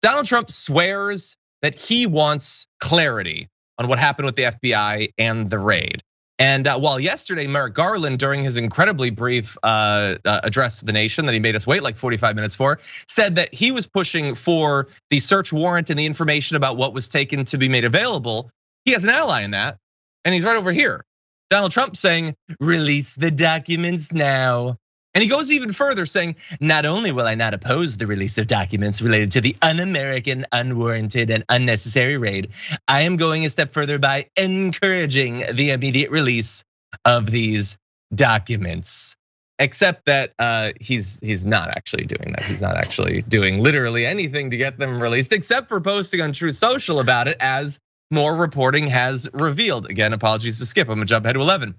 Donald Trump swears that he wants clarity on what happened with the FBI and the raid. And while yesterday, Merrick Garland, during his incredibly brief address to the nation that he made us wait like 45 minutes for, said that he was pushing for the search warrant and the information about what was taken to be made available. He has an ally in that, and he's right over here. Donald Trump saying, release the documents now. And he goes even further saying, not only will I not oppose the release of documents related to the un-American, unwarranted, and unnecessary raid, I am going a step further by encouraging the immediate release of these documents. Except that he's not actually doing that. He's not actually doing literally anything to get them released, except for posting on Truth Social about it, as more reporting has revealed. Again, apologies to Skip, I'm gonna jump ahead to 11.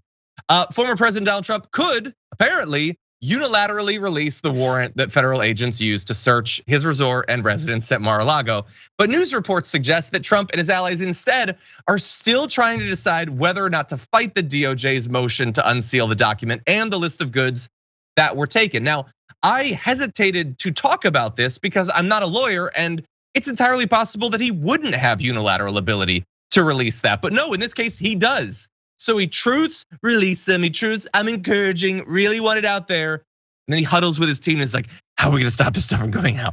Former President Donald Trump could apparently unilaterally release the warrant that federal agents used to search his resort and residence at Mar-a-Lago. But news reports suggest that Trump and his allies instead are still trying to decide whether or not to fight the DOJ's motion to unseal the document and the list of goods that were taken. Now, I hesitated to talk about this because I'm not a lawyer, and it's entirely possible that he wouldn't have unilateral ability to release that. But no, in this case, he does. So he truths, release them. He truths, I'm encouraging, really want it out there. And then he huddles with his team and is like, how are we gonna stop this stuff from going out?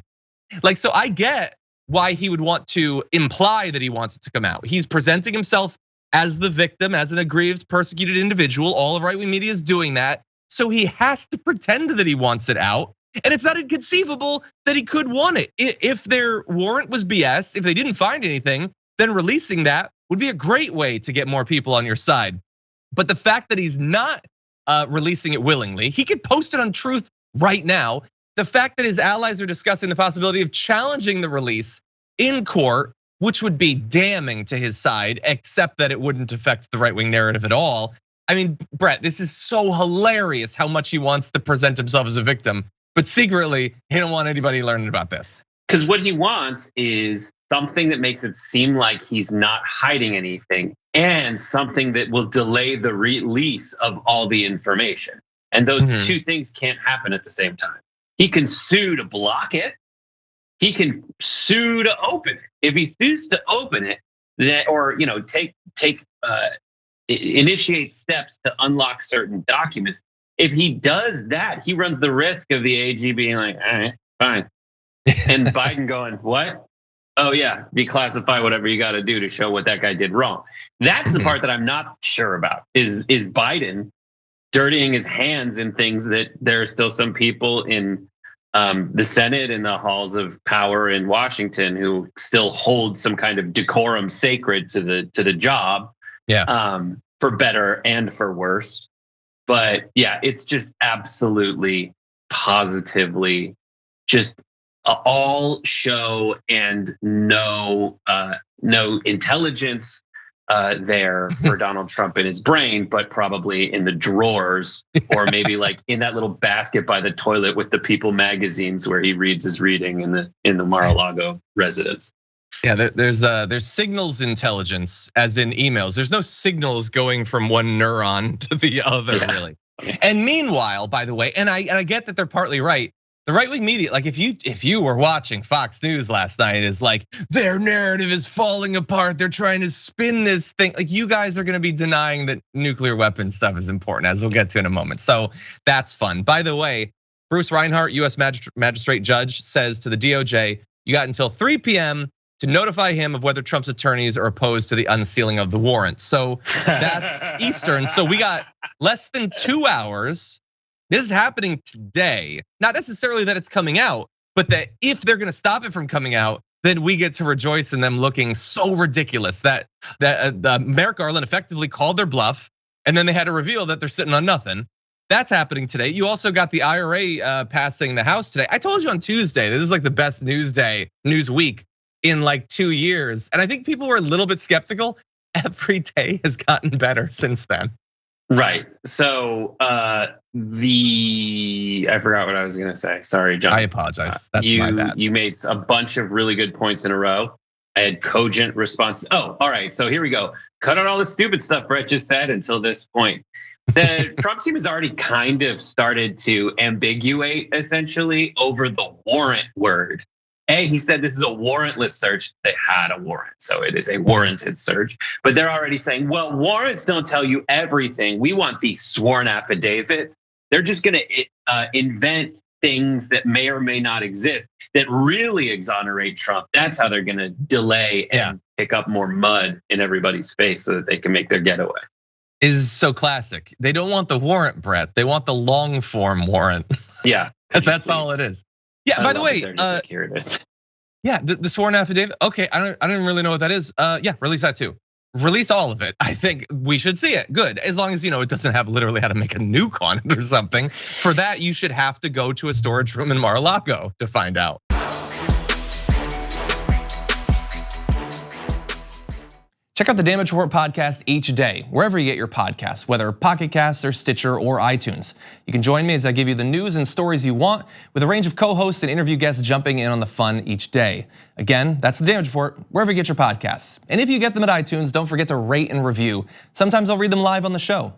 Like, so I get why he would want to imply that he wants it to come out. He's presenting himself as the victim, as an aggrieved, persecuted individual. All of right-wing media is doing that. So he has to pretend that he wants it out. And it's not inconceivable that he could want it. If their warrant was BS, if they didn't find anything, then releasing that would be a great way to get more people on your side. But the fact that he's not releasing it willingly, he could post it on Truth right now. The fact that his allies are discussing the possibility of challenging the release in court, which would be damning to his side, except that it wouldn't affect the right-wing narrative at all. I mean, Brett, this is so hilarious how much he wants to present himself as a victim, but secretly, he don't want anybody learning about this. Because what he wants is something that makes it seem like he's not hiding anything, and something that will delay the release of all the information. And those two things can't happen at the same time. He can sue to block it. He can sue to open it. If he sues to open it, or initiate steps to unlock certain documents. If he does that, he runs the risk of the AG being like, all right, fine. And Biden going, what? Oh yeah, declassify whatever you gotta do to show what that guy did wrong. That's the part that I'm not sure about, is Biden dirtying his hands in things that there are still some people in the Senate and the halls of power in Washington who still hold some kind of decorum sacred to the job. Yeah. For better and for worse. But yeah, it's just absolutely, positively, just all show and no intelligence there for Donald Trump in his brain, but probably in the drawers, or maybe like in that little basket by the toilet with the People magazines where he reads his reading in the Mar-a-Lago residence. Yeah, there's signals intelligence, as in emails. There's no signals going from one neuron to the other, really. And meanwhile, by the way, and I get that they're partly right. The right-wing media, like if you were watching Fox News last night, is like their narrative is falling apart. They're trying to spin this thing. Like you guys are going to be denying that nuclear weapon stuff is important, as we'll get to in a moment. So that's fun. By the way, Bruce Reinhart, US magistrate judge, says to the DOJ, you got until 3 p.m. to notify him of whether Trump's attorneys are opposed to the unsealing of the warrant. So that's Eastern. So we got less than 2 hours. This is happening today. Not necessarily that it's coming out, but that if they're gonna stop it from coming out, then we get to rejoice in them looking so ridiculous that Merrick Garland effectively called their bluff, and then they had to reveal that they're sitting on nothing. That's happening today. You also got the IRA passing the House today. I told you on Tuesday, this is like the best news week in like 2 years. And I think people were a little bit skeptical. Every day has gotten better since then. Right. So I forgot what I was gonna say. Sorry, John. I apologize. That's my bad. You made a bunch of really good points in a row. I had cogent responses. Oh, all right. So here we go. Cut out all the stupid stuff Brett just said until this point. The Trump team has already kind of started to ambiguate essentially over the warrant word. He said this is a warrantless search. They had a warrant, so it is a warranted search. But they're already saying, well, warrants don't tell you everything. We want these sworn affidavits. They're just going to invent things that may or may not exist that really exonerate Trump. That's how they're going to delay and pick up more mud in everybody's face so that they can make their getaway. Is so classic. They don't want the warrant, Brett. They want the long form warrant. Yeah. That's all it is. Yeah, by the way, here it is. Yeah, the sworn affidavit. Okay, I don't really know what that is. Yeah, release that too. Release all of it. I think we should see it. Good, as long as it doesn't have literally how to make a nuke on it or something. For that, you should have to go to a storage room in Mar-a-Lago to find out. Check out the Damage Report podcast each day, wherever you get your podcasts, whether Pocket Casts or Stitcher or iTunes. You can join me as I give you the news and stories you want, with a range of co-hosts and interview guests jumping in on the fun each day. Again, that's the Damage Report, wherever you get your podcasts. And if you get them at iTunes, don't forget to rate and review. Sometimes I'll read them live on the show.